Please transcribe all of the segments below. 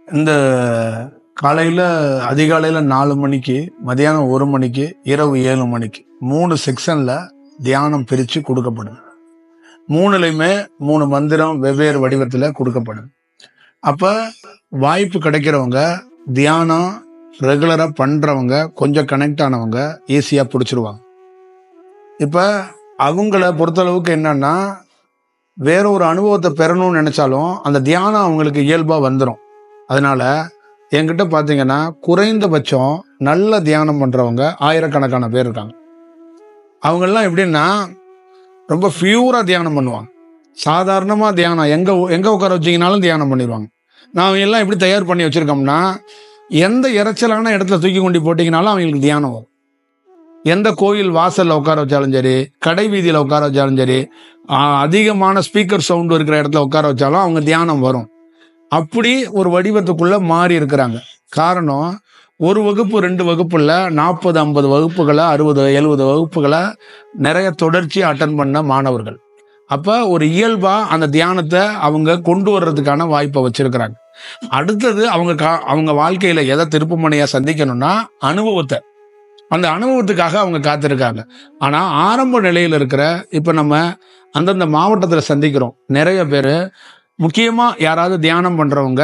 இந்த காலையில் அதிகாலையில் 4 மணிக்கு, மதியானம் 1 மணிக்கு, இரவு 7 மணிக்கு 3 செக்ஷனில் தியானம் பிரித்து கொடுக்கப்படுது. 3லையுமே 3 மந்திரம் வெவ்வேறு வடிவத்தில் கொடுக்கப்படுது. அப்போ வாய்ப்பு கிடைக்கிறவங்க, தியானம் ரெகுலராக பண்ணுறவங்க, கொஞ்சம் கனெக்ட் ஆனவங்க ஈஸியாக பிடிச்சிருவாங்க. இப்போ அவங்கள பொறுத்தளவுக்கு என்னன்னா, வேற ஒரு அனுபவத்தை பெறணும்னு நினைச்சாலும் அந்த தியானம் அவங்களுக்கு இயல்பாக வந்துடும். அதனால என்கிட்ட பார்த்தீங்கன்னா குறைந்தபட்சம் நல்ல தியானம் பண்ணுறவங்க ஆயிரக்கணக்கான பேர் இருக்காங்க. அவங்கெல்லாம் எப்படின்னா ரொம்ப பியூராக தியானம் பண்ணுவாங்க. சாதாரணமாக தியானம் எங்கே உட்கார வச்சிங்கனாலும் தியானம் பண்ணிடுவாங்க. நான் எல்லாம் எப்படி தயார் பண்ணி வச்சுருக்கோம்னா, எந்த இறைச்சலான இடத்துல தூக்கி கொண்டு போட்டிங்கனாலும் அவங்களுக்கு தியானம் வரும். எந்த கோயில் வாசலில் உட்கார வச்சாலும் சரி, கடை வீதியில் உட்கார வச்சாலும் சரி, அதிகமான ஸ்பீக்கர் சவுண்டு இருக்கிற இடத்துல உட்கார வச்சாலும் அவங்க தியானம் வரும். அப்படி ஒரு வடிவத்துக்குள்ளே மாறி இருக்கிறாங்க. காரணம், ஒரு வகுப்பு 2 வகுப்புல 40-50 வகுப்புகளை, 60-70 வகுப்புகளை நிறைய தொடர்ச்சியாக அட்டன் பண்ண மாணவர்கள். அப்போ ஒரு இயல்பாக அந்த தியானத்தை அவங்க கொண்டு வர்றதுக்கான வாய்ப்பை வச்சிருக்கிறாங்க. அடுத்தது அவங்க வாழ்க்கையில் எதை திருப்புமுனையாக சந்திக்கணும்னா அனுபவத்தை. அந்த அனுபவத்துக்காக அவங்க காத்திருக்காங்க. ஆனால் ஆரம்ப நிலையில் இருக்கிற இப்போ நம்ம அந்தந்த மாவட்டத்தில் சந்திக்கிறோம் நிறைய பேர். முக்கியமாக யாராவது தியானம் பண்ணுறவங்க,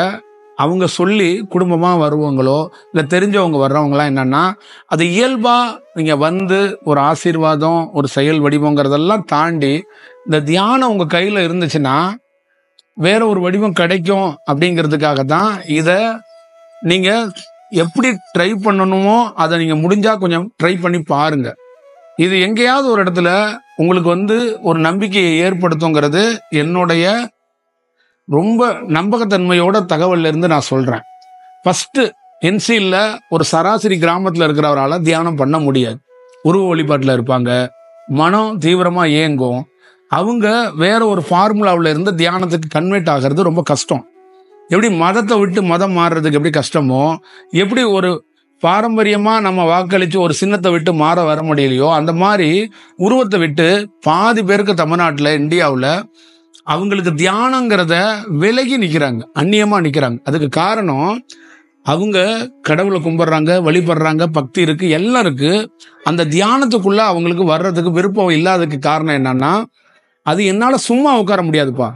அவங்க சொல்லி குடும்பமாக வருவங்களோ இல்லை தெரிஞ்சவங்க வர்றவங்களாம் என்னென்னா, அது இயல்பாக நீங்கள் வந்து ஒரு ஆசீர்வாதம், ஒரு செயல் வடிவங்கிறதெல்லாம் தாண்டி இந்த தியானம் உங்கள் கையில் இருந்துச்சுன்னா வேற ஒரு வடிவம் கிடைக்கும் அப்படிங்கிறதுக்காக தான் இதை நீங்கள் எப்படி ட்ரை பண்ணணுமோ அதை நீங்கள் முடிஞ்சால் கொஞ்சம் ட்ரை பண்ணி பாருங்க. இது எங்கேயாவது ஒரு இடத்துல உங்களுக்கு வந்து ஒரு நம்பிக்கையை ஏற்படுத்துங்கிறது என்னுடைய ரொம்ப நம்பகத்தன்மையோட தகவல்ல இருந்து நான் சொல்கிறேன். ஃபஸ்ட்டு என்சியில் ஒரு சராசரி கிராமத்தில் இருக்கிறவரால் தியானம் பண்ண முடியாது. உருவ வழிபாட்டில் இருப்பாங்க, மனம் தீவிரமாக இயங்கும். அவங்க வேற ஒரு ஃபார்முலாவில் இருந்து தியானத்துக்கு கன்வெர்ட் ஆகிறது ரொம்ப கஷ்டம். எப்படி மதத்தை விட்டு மதம் மாறுறதுக்கு எப்படி கஷ்டமோ, எப்படி ஒரு பாரம்பரியமாக நம்ம வாக்களித்து ஒரு சின்னத்தை விட்டு மாற வர முடியலையோ, அந்த மாதிரி உருவத்தை விட்டு பாதி பேருக்கு தமிழ்நாட்டில், இந்தியாவில் அவங்களுக்கு தியானங்கிறத விலகி நிற்கிறாங்க, அந்நியமாக நிற்கிறாங்க. அதுக்கு காரணம், அவங்க கடவுளை கும்பிட்றாங்க, வழிபடுறாங்க, பக்தி இருக்குது, எல்லாம் இருக்குது. அந்த தியானத்துக்குள்ளே அவங்களுக்கு வர்றதுக்கு விருப்பம் இல்லாததுக்கு காரணம் என்னன்னா, அது என்னால் சும்மா உட்கார முடியாதுப்பா.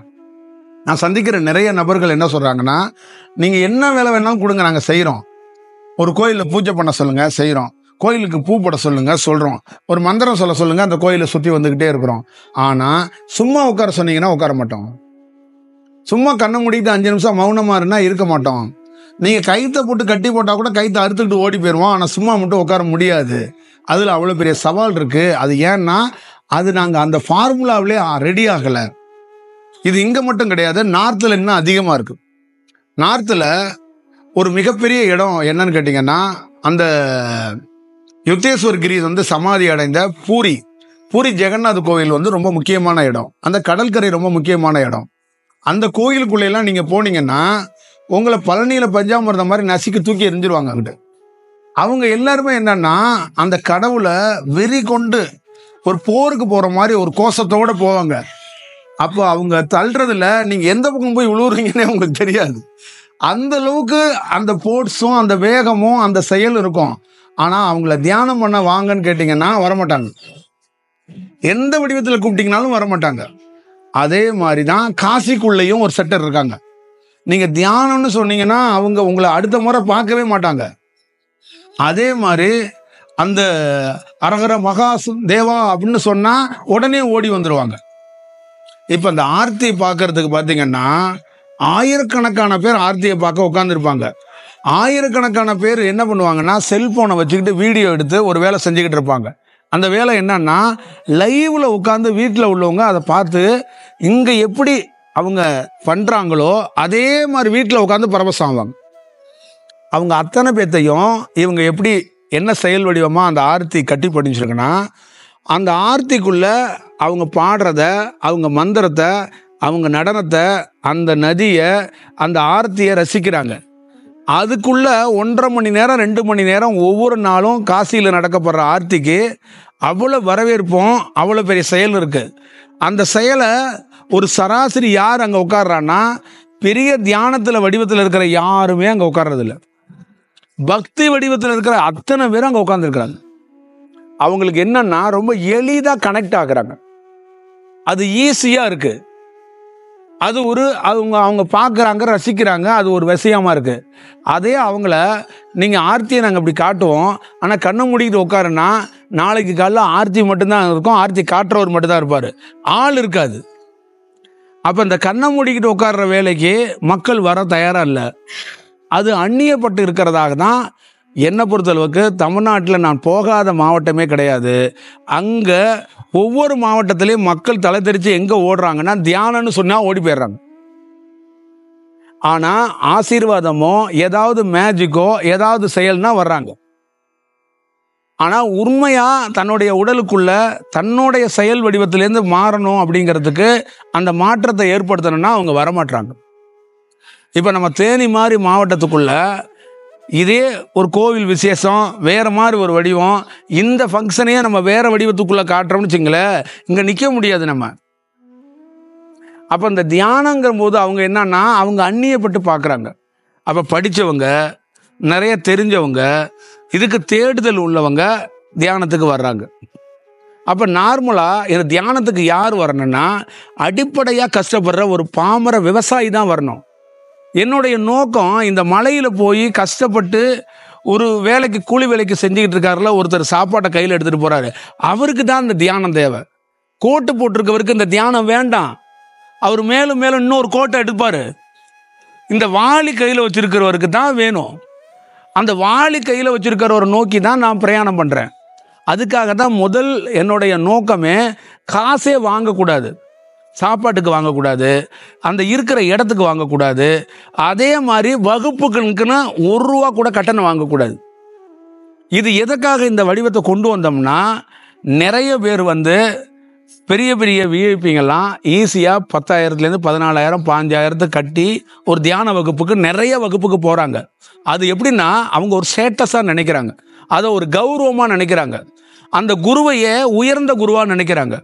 நான் சந்திக்கிற நிறைய நபர்கள் என்ன சொல்கிறாங்கன்னா, நீங்கள் என்ன வேலை வேணாலும் கொடுங்க, நாங்கள் செய்கிறோம். ஒரு கோயிலில் பூஜை பண்ண சொல்லுங்கள், செய்கிறோம். கோயிலுக்கு பூ போட சொல்லுங்கள், சொல்கிறோம். ஒரு மந்திரம் சொல்ல சொல்லுங்கள், அந்த கோயிலை சுற்றி வந்துக்கிட்டே இருக்கிறோம். ஆனால் சும்மா உட்கார சொன்னீங்கன்னா உட்கார மாட்டோம். சும்மா கண்ணை மூடிட்டு 5 நிமிஷம் மௌனமாக இருந்தால் இருக்க மாட்டோம். நீங்கள் கைத்தை போட்டு கட்டி போட்டால் கூட கைத்தை அறுத்துக்கிட்டு ஓடி போயிடுவோம். ஆனால் சும்மா மட்டும் உட்கார முடியாது. அதில் அவ்வளோ பெரிய சவால் இருக்குது. அது ஏன்னா அது நாங்கள் அந்த ஃபார்முலாவிலே ரெடி ஆகலை. இது இங்கே மட்டும் கிடையாது, நார்த்தில் இன்னும் அதிகமாக இருக்குது. நார்த்தில் ஒரு மிகப்பெரிய இடம் என்னன்னு கேட்டிங்கன்னா, அந்த யுக்தேஸ்வர் கிரி வந்து சமாதி அடைந்த பூரி ஜெகநாத் கோவில் வந்து ரொம்ப முக்கியமான இடம். அந்த கடற்கரை ரொம்ப முக்கியமான இடம். அந்த கோயிலுக்குள்ளெல்லாம் நீங்கள் போனீங்கன்னா உங்களை பழனியில் பஞ்சாமிர்தம் மாதிரி நசுக்கி தூக்கி எரிஞ்சிருவாங்க அங்கிட்ட. அவங்க எல்லாருமே என்னன்னா அந்த கடவுளை வெறி கொண்டு ஒரு போருக்கு போகிற மாதிரி ஒரு கோஷத்தோடு போவாங்க. அப்போ அவங்க தள்ளுறதுல நீங்கள் எந்த பக்கம் போய் விழுவுறீங்கன்னே உங்களுக்கு தெரியாது. அந்த அளவுக்கு அந்த போர்ட்ஸும் அந்த வேகமும் அந்த செயல் இருக்கும். ஆனால் அவங்கள தியானம் பண்ண வாங்கன்னு கேட்டிங்கன்னா வரமாட்டாங்க. எந்த வடிவத்தில் கூப்பிட்டீங்கனாலும் வரமாட்டாங்க. அதே மாதிரி தான் காசிக்குள்ளேயும் ஒரு செட்டர் இருக்காங்க. நீங்கள் தியானம்னு சொன்னீங்கன்னா அவங்க உங்களை அடுத்த முறை பார்க்கவே மாட்டாங்க. அதே மாதிரி அந்த அரகர மகாசு தேவா அப்படின்னு சொன்னால் உடனே ஓடி வந்துடுவாங்க. இப்போ அந்த ஆர்த்தி பார்க்கறதுக்கு பார்த்தீங்கன்னா ஆயிரக்கணக்கான பேர் ஆர்த்தியை பார்க்க உட்காந்துருப்பாங்க. ஆயிரக்கணக்கான பேர் என்ன பண்ணுவாங்கன்னா செல்ஃபோனை வச்சுக்கிட்டு வீடியோ எடுத்து ஒரு வேலை செஞ்சுக்கிட்டு இருப்பாங்க. அந்த வேலை என்னன்னா லைவில் உட்காந்து வீட்டில் உள்ளவங்க அதை பார்த்து இங்கே எப்படி அவங்க பண்ணுறாங்களோ அதே மாதிரி வீட்டில் உட்காந்து பரவசம் ஆவாங்க. அவங்க அத்தனை பேர்த்தையும் இவங்க எப்படி என்ன செயல் வடிவமாக அந்த ஆர்த்தி கட்டி படிச்சிருக்குன்னா, அந்த ஆர்த்திக்குள்ளே அவங்க பாடுறத, அவங்க மந்திரத்தை, அவங்க நடனத்தை, அந்த நதியை, அந்த ஆர்த்தியை ரசிக்கிறாங்க. அதுக்குள்ள 1.5 மணி நேரம் 2 மணி நேரம் ஒவ்வொரு நாளும் காசியில் நடக்கப்படுற ஆர்த்திக்கு அவ்வளோ வரவேற்பும் அவ்வளோ பெரிய செயல் இருக்குது. அந்த செயலை ஒரு சராசரி யார் அங்கே உட்கார்றான்னா பெரிய தியானத்தில் வடிவத்தில் இருக்கிற யாருமே அங்கே உட்கார்றதில்ல. பக்தி வடிவத்தில் இருக்கிற அத்தனை பேரும் அங்கே உட்கார்ந்துருக்கிறாங்க. அவங்களுக்கு என்னன்னா ரொம்ப எளிதாக கனெக்ட் ஆகுறாங்க. அது ஈஸியாக இருக்கு. அது ஒரு அவங்க பார்க்குறாங்க, ரசிக்கிறாங்க. அது ஒரு விஷயமா இருக்கு. அதே அவங்கள நீங்கள் ஆர்த்தியை நாங்கள் அப்படி காட்டுவோம், ஆனால் கண்ணை மூடிக்கிட்டு உட்காருன்னா நாளைக்கு காலைல ஆர்த்தி மட்டும்தான் இருக்கும், ஆர்த்தி காட்டுறவர் மட்டும்தான் இருப்பார், ஆள் இருக்காது. அப்போ இந்த கண்ணை மூடிக்கிட்டு உட்கார்ற வேலைக்கு மக்கள் வர தயாராக இல்லை. அது அந்நியப்பட்டு இருக்கிறதாக தான் என்னை பொறுத்தளவுக்கு தமிழ்நாட்டில் நான் போகாத மாவட்டமே கிடையாது. அங்கே ஒவ்வொரு மாவட்டத்திலையும் மக்கள் தலை தெரிச்சு எங்கே ஓடுறாங்கன்னா தியானம்னு சொன்னால் ஓடி போயிடுறாங்க. ஆனால் ஆசீர்வாதமோ ஏதாவது மேஜிக்கோ ஏதாவது செயல்னா வர்றாங்க. ஆனால் உண்மையாக தன்னுடைய உடலுக்குள்ள தன்னுடைய செயல் வடிவத்திலேருந்து மாறணும் அப்படிங்கிறதுக்கு அந்த மாற்றத்தை ஏற்படுத்தணும்னா அவங்க வரமாட்டாங்க. இப்போ நம்ம தேனி மாதிரி மாவட்டத்துக்குள்ள இதே ஒரு கோவில் விசேஷம் வேறு மாதிரி ஒரு வடிவம், இந்த ஃபங்க்ஷனையே நம்ம வேறு வடிவத்துக்குள்ளே காட்டுறோம்னு வச்சுங்களேன், இங்கே நிற்க முடியாது நம்ம. அப்போ இந்த தியானங்கிற போது அவங்க என்னன்னா அவங்க அந்நியப்பட்டு பார்க்குறாங்க. அப்போ படித்தவங்க, நிறைய தெரிஞ்சவங்க, இதுக்கு தேடுதல் உள்ளவங்க தியானத்துக்கு வர்றாங்க. அப்போ நார்மலாக இந்த தியானத்துக்கு யார் வரணும்னா அடிப்படையாக கஷ்டப்படுற ஒரு பாமர விவசாயி தான் வரணும். என்னுடைய நோக்கம் இந்த மலையில் போய் கஷ்டப்பட்டு ஒரு வேலைக்கு கூலி வேலைக்கு செஞ்சுக்கிட்டு இருக்காருல ஒருத்தர், சாப்பாட்டை கையில் எடுத்துகிட்டு போகிறாரு, அவருக்கு தான் இந்த தியானம் தேவை. கோட்டு போட்டிருக்கவருக்கு இந்த தியானம் வேண்டாம். அவர் மேலும் மேலும் இன்னொரு கோட்டை எடுப்பார். இந்த வாளி கையில் வச்சுருக்கிறவருக்கு தான் வேணும். அந்த வாளி கையில் வச்சுருக்கிறவரை நோக்கி தான் நான் பிரயாணம் பண்ணுறேன். அதுக்காக தான் முதல் என்னுடைய நோக்கமே காசே வாங்கக்கூடாது, சாப்பாட்டுக்கு வாங்கக்கூடாது, அந்த இருக்கிற இடத்துக்கு வாங்கக்கூடாது. அதே மாதிரி வகுப்புகளுக்குன்னு ₹1 கூட கட்டணம் வாங்கக்கூடாது. இது எதுக்காக இந்த வடிவத்தை கொண்டு வந்தோம்னா நிறைய பேர் பெரிய பெரிய விஐபிங்கெல்லாம் ஈஸியாக 10,000 14,000 15,000 கட்டி ஒரு தியான வகுப்புக்கு நிறைய வகுப்புக்கு போகிறாங்க. அது எப்படின்னா அவங்க ஒரு ஸ்டேட்டஸாக நினைக்கிறாங்க, அதை ஒரு கௌரவமாக நினைக்கிறாங்க, அந்த குருவையே உயர்ந்த குருவாக நினைக்கிறாங்க.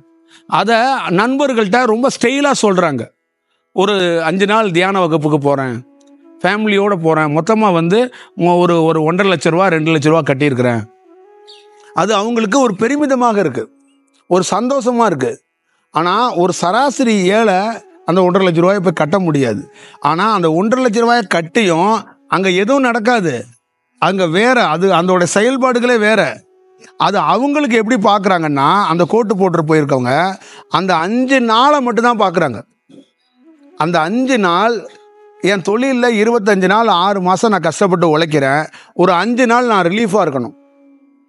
அதை நண்பர்கள்ட்ட ரொம்ப ஸ்டைலாக சொல்கிறாங்க. ஒரு 5 நாள் தியான வகுப்புக்கு போகிறேன், ஃபேமிலியோடு போகிறேன், மொத்தமாக ஒரு 1,50,000 ரூபா 2 லட்ச ரூபா கட்டியிருக்கிறேன். அது அவங்களுக்கு ஒரு பெருமிதமாக இருக்குது, ஒரு சந்தோஷமாக இருக்குது. ஆனால் ஒரு சராசரி ஏழை அந்த 1,50,000 லட்ச ரூபாயை போய் கட்ட முடியாது. ஆனால் அந்த 1,50,000 லட்ச ரூபாயை கட்டியும் அங்கே எதுவும் நடக்காது. அங்கே வேறு அதோட செயல்பாடுகளே வேறு. அது அவங்களுக்கு எப்படி பார்க்குறாங்கன்னா அந்த கோட்டு போட்டு போயிருக்கவங்க அந்த 5 நாளை மட்டும்தான் பார்க்குறாங்க. அந்த 5 நாள் என் தொழிலில் 25 நாள் 6 மாதம் நான் கஷ்டப்பட்டு உழைக்கிறேன். ஒரு 5 நாள் நான் ரிலீஃபாக இருக்கணும்,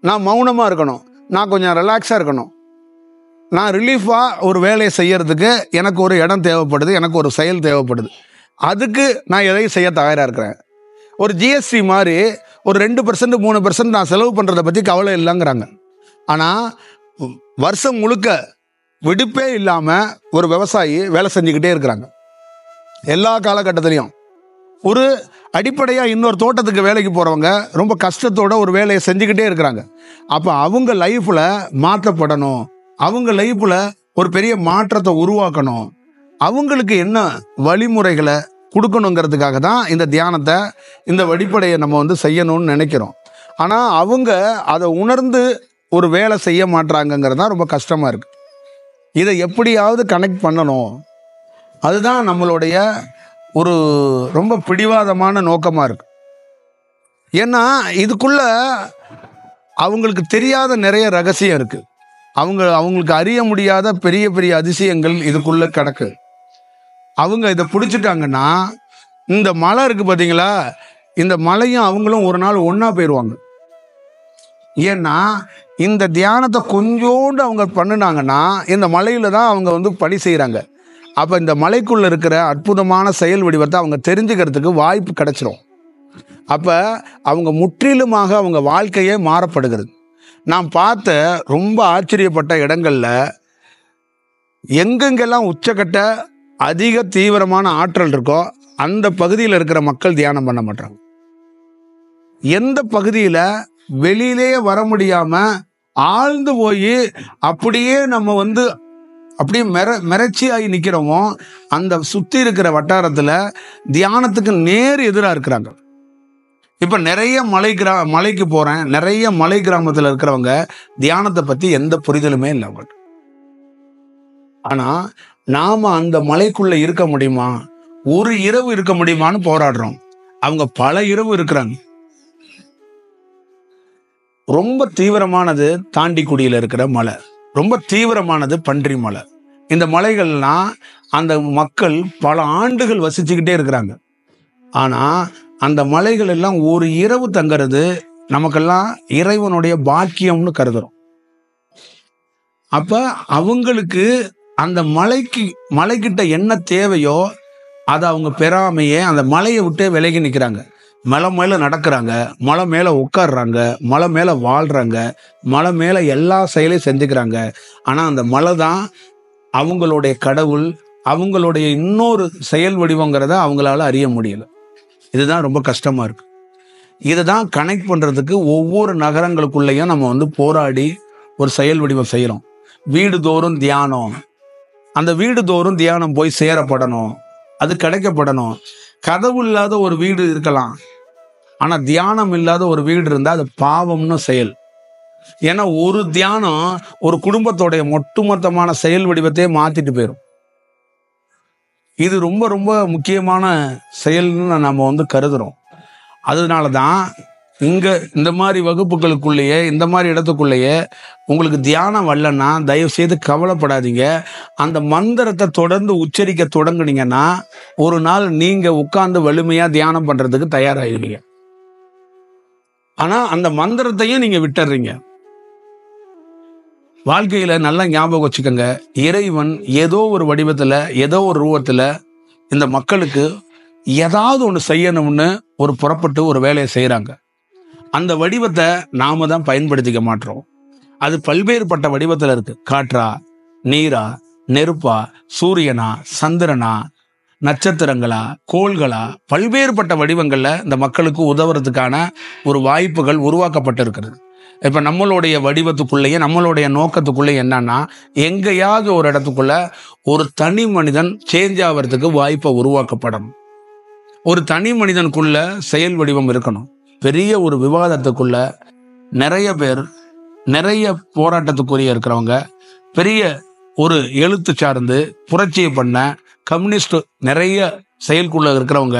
நான் மௌனமாக இருக்கணும், நான் கொஞ்சம் ரிலாக்ஸாக இருக்கணும். நான் ரிலீஃபாக ஒரு வேலையை செய்யறதுக்கு எனக்கு ஒரு இடம் தேவைப்படுது, எனக்கு ஒரு செயல் தேவைப்படுது. அதுக்கு நான் எதையும் செய்ய தயாராக இருக்கிறேன். ஒரு ஜிஎஸ்டி மாதிரி ஒரு 2% 3% நான் செலவு பண்ணுறதை பற்றி கவலை இல்லைங்கிறாங்க. ஆனால் வருஷம் முழுக்க விடுப்பே இல்லாமல் ஒரு விவசாயி வேலை செஞ்சுக்கிட்டே இருக்கிறாங்க. எல்லா காலகட்டத்திலையும் ஒரு அடிப்படையாக இன்னொரு தோட்டத்துக்கு வேலைக்கு போகிறவங்க ரொம்ப கஷ்டத்தோட ஒரு வேலையை செஞ்சுக்கிட்டே இருக்கிறாங்க. அப்போ அவங்க லைஃப்பில் மாற்றப்படணும், அவங்க லைஃப்பில் ஒரு பெரிய மாற்றத்தை உருவாக்கணும், அவங்களுக்கு என்ன வழிமுறைகளை கொடுக்கணுங்கிறதுக்காக தான் இந்த தியானத்தை, இந்த வழிப்படையை நம்ம செய்யணும்னு நினைக்கிறோம். ஆனால் அவங்க அதை உணர்ந்து ஒரு வேலை செய்ய மாட்டாங்கங்கிறது தான் ரொம்ப கஷ்டமாக இருக்குது. இதை எப்படியாவது கனெக்ட் பண்ணணும், அதுதான் நம்மளுடைய ஒரு ரொம்ப பிடிவாதமான நோக்கமாக இருக்குது. ஏன்னா இதுக்குள்ள அவங்களுக்கு தெரியாத நிறைய ரகசியம் இருக்குது, அவங்களுக்கு அறிய முடியாத பெரிய பெரிய அதிசயங்கள் இதுக்குள்ளே கிடக்கு. அவங்க இதை பிடிச்சிட்டாங்கன்னா இந்த மலை இருக்குது பார்த்தீங்களா, இந்த மலையும் அவங்களும் ஒரு நாள் ஒன்றா போயிடுவாங்க. ஏன்னா இந்த தியானத்தை கொஞ்சோண்டு அவங்க பண்ணினாங்கன்னா இந்த மலையில் தான் அவங்க பணி செய்கிறாங்க. அப்போ இந்த மலைக்குள்ளே இருக்கிற அற்புதமான செயல் வடிவத்தை அவங்க தெரிஞ்சுக்கிறதுக்கு வாய்ப்பு கிடைச்சிரும். அப்போ அவங்க முற்றிலுமாக அவங்க வாழ்க்கையே மாறப்படுகிறது. நான் பார்த்த ரொம்ப ஆச்சரியப்பட்ட இடங்களில் எங்கெங்கெல்லாம் உச்சக்கட்ட அதிக தீவிரமான ஆற்றல் இருக்கோ அந்த பகுதியில் இருக்கிற மக்கள் தியானம் பண்ண மாட்டாங்க. எந்த பகுதியில் வெளியிலே வர முடியாமல் ஆழ்ந்து போய் அப்படியே நம்ம அப்படியே மிரட்சியாகி நிற்கிறோமோ அந்த சுற்றி இருக்கிற வட்டாரத்தில் தியானத்துக்கு நேர் எதிராக இருக்கிறாங்க. இப்போ நிறைய மலைக்கு போகிறேன், நிறைய மலை கிராமத்தில் இருக்கிறவங்க தியானத்தை பற்றி எந்த புரிதலுமே இல்லை அவங்களுக்கு. ஆனால் நாம் அந்த மலைக்குள்ளே இருக்க முடியுமா, ஒரு இரவு இருக்க முடியுமான்னு போராடுறோம். அவங்க பல இரவு இருக்கிறாங்க. ரொம்ப தீவிரமானது தாண்டிக்குடியில் இருக்கிற மலை, ரொம்ப தீவிரமானது பன்றி மலை. இந்த மலைகள்லாம் அந்த மக்கள் பல ஆண்டுகள் வசிச்சுக்கிட்டே இருக்கிறாங்க. ஆனால் அந்த மலைகள் எல்லாம் ஒரு இரவு தங்கிறது நமக்கெல்லாம் இறைவனுடைய பாக்கியம்னு கருதுறோம். அப்போ அவங்களுக்கு அந்த மலைக்கிட்ட என்ன தேவையோ அதை அவங்க பெறாமையே அந்த மலையை விட்டு விலகி நிற்கிறாங்க. மலை மேலே நடக்கிறாங்க, மலை மேலே உட்காடுறாங்க, மலை மேலே வாழ்கிறாங்க, மலை மேலே எல்லா செயலையும் செஞ்சுக்கிறாங்க. ஆனால் அந்த மலை தான் அவங்களுடைய கடவுள், அவங்களுடைய இன்னொரு செயல் வடிவங்கிறத அவங்களால அறிய முடியல. இதுதான் ரொம்ப கஷ்டமாக இருக்கு. இதை தான் கனெக்ட் பண்ணுறதுக்கு ஒவ்வொரு நகரங்களுக்குள்ளேயும் நம்ம போராடி ஒரு செயல் வடிவம் செய்கிறோம். வீடு தோறும் தியானம், அந்த வீடு தோறும் தியானம் போய் சேரப்படணும், அது கிடைக்கப்படணும். கதவு இல்லாத ஒரு வீடு இருக்கலாம், ஆனால் தியானம் இல்லாத ஒரு வீடு இருந்தால் அது பாவம்னு செயல். ஏன்னா ஒரு தியானம் ஒரு குடும்பத்தோடைய ஒட்டுமொத்தமான செயல் வடிவத்தையே மாற்றிட்டு போயிடும். இது ரொம்ப ரொம்ப முக்கியமான செயல்னு நம்ம கருதுகிறோம். அதனால தான் இங்கே இந்த மாதிரி வகுப்புகளுக்குள்ளேயே, இந்த மாதிரி இடத்துக்குள்ளேயே உங்களுக்கு தியானம் வரலன்னா தயவு செய்து கவலைப்படாதீங்க. அந்த மந்திரத்தை தொடர்ந்து உச்சரிக்க தொடங்குனீங்கன்னா ஒரு நாள் நீங்கள் உட்கார்ந்து வலிமையாக தியானம் பண்ணுறதுக்கு தயாராகிடுவீங்க. ஆனால் அந்த மந்திரத்தையும் நீங்கள் விட்டுறீங்க. வாழ்க்கையில் நல்லா ஞாபகம் வச்சுக்கோங்க, இறைவன் ஏதோ ஒரு வடிவத்தில், ஏதோ ஒரு ரூபத்தில் இந்த மக்களுக்கு ஏதாவது ஒன்று செய்யணும்னு புறப்பட்டு ஒரு வேலையை செய்கிறாங்க. அந்த வடிவத்தை நாம தான் பயன்படுத்திக்க மாட்டோம். அது பல்வேறுபட்ட வடிவத்தில் இருக்கு. காற்றா, நீரா, நெருப்பா, சூரியனா, சந்திரனா, நட்சத்திரங்களா, கோள்களா, பல்வேறுபட்ட வடிவங்கள்ல இந்த மக்களுக்கு உதவுறதுக்கான ஒரு வாய்ப்புகள் உருவாக்கப்பட்டிருக்கிறது. இப்ப நம்மளுடைய வடிவத்துக்குள்ளேயே, நம்மளுடைய நோக்கத்துக்குள்ளே என்னன்னா, எங்கேயாவது ஒரு இடத்துக்குள்ள ஒரு தனி மனிதன் சேஞ்ச் ஆகிறதுக்கு வாய்ப்பை உருவாக்கப்படணும். ஒரு தனி மனிதனுக்குள்ள செயல் வடிவம் இருக்கணும். பெரிய ஒரு விவாதத்துக்குள்ள நிறைய பேர், நிறைய போராட்டத்துக்குரிய இருக்கிறவங்க, பெரிய ஒரு எழுத்து சார்ந்து புரட்சியை பண்ண கம்யூனிஸ்ட் நிறைய செயலுக்குள்ள இருக்கிறவங்க,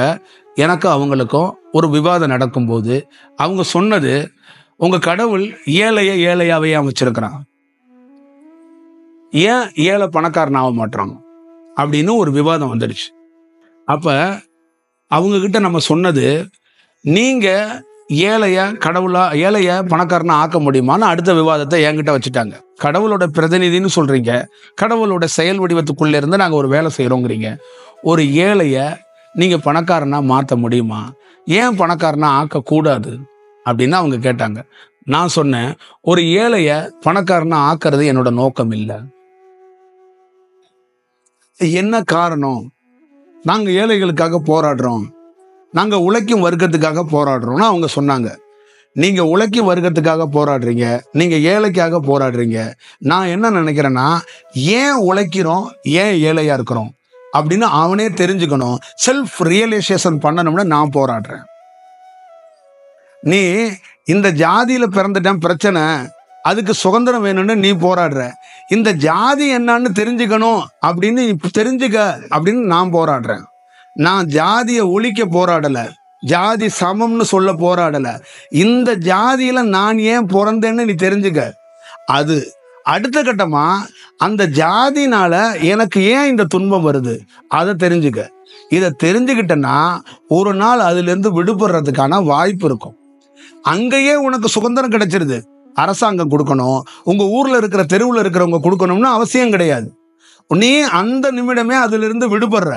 எனக்கு அவங்களுக்கும் ஒரு விவாதம் நடக்கும்போது அவங்க சொன்னது, உங்க கடவுள் ஏழையாவே அமைச்சிருக்கிறான், ஏன் ஏழை பணக்காரன் ஆக மாட்டாங்க அப்படின்னு ஒரு விவாதம் வந்துடுச்சு. அப்ப அவங்க கிட்ட நம்ம சொன்னது, நீங்க ஏழைய பணக்காரனா ஆக்க முடியுமான்னு அடுத்த விவாதத்தை என்கிட்ட வச்சுட்டாங்க. கடவுளோட பிரதிநிதின்னு சொல்றீங்க, கடவுளோட செயல் வடிவத்துக்குள்ள இருந்து நாங்க ஒரு வேலை செய்யறோங்கிறீங்க, ஒரு ஏழைய நீங்க பணக்காரனா மாற்ற முடியுமா, ஏன் பணக்காரனா ஆக்க கூடாது அப்படின்னு அவங்க கேட்டாங்க. நான் சொன்னேன், ஒரு ஏழைய பணக்காரனா ஆக்கிறது என்னோட நோக்கம் இல்லை. என்ன காரணம்? நாங்க ஏழைகளுக்காக போராடுறோம், நாங்க உழைக்கும் வர்க்கத்துக்காக போராடுறோம்னா அவங்க சொன்னாங்க, நீங்க உழைக்கும் வர்க்கத்துக்காக போராடுறீங்க, நீங்க ஏழைக்காக போராடுறீங்க. நான் என்ன நினைக்கிறேன்னா, ஏன் உழைக்கிறோம், ஏன் ஏழையா இருக்கிறோம் அப்படின்னு அவனே தெரிஞ்சுக்கணும். செல்ஃப் ரியலைசேஷன் பண்ணணும்னு நான் போராடுறேன். நீ இந்த ஜாதியில பிறந்துட்டேன் பிரச்சனை, அதுக்கு சுதந்திரம் வேணும்னு நீ போராடுற. இந்த ஜாதி என்னன்னு தெரிஞ்சுக்கணும் அப்படின்னு தெரிஞ்சுக்க அப்படின்னு நான் போராடுறேன். நான் ஜாதியை ஒழிக்க போராடல, ஜாதி சமம்னு சொல்ல போராடல. இந்த ஜாதியில நான் ஏன் பிறந்தேன்னு நீ தெரிஞ்சுக்க. அது அடுத்த கட்டமா அந்த ஜாதினால எனக்கு ஏன் இந்த துன்பம் வருது அதை தெரிஞ்சுக்க. இதை தெரிஞ்சுக்கிட்டேன்னா ஒரு நாள் அதுல இருந்து விடுபடுறதுக்கான வாய்ப்பு இருக்கும். அங்கேயே உனக்கு சுதந்திரம் கிடைச்சிருது. அரசாங்கம் கொடுக்கணும், உங்க ஊர்ல இருக்கிற தெருவில் இருக்கிறவங்க கொடுக்கணும்னு அவசியம் கிடையாது. நீ அந்த நிமிடமே அதுல இருந்து விடுபடுற.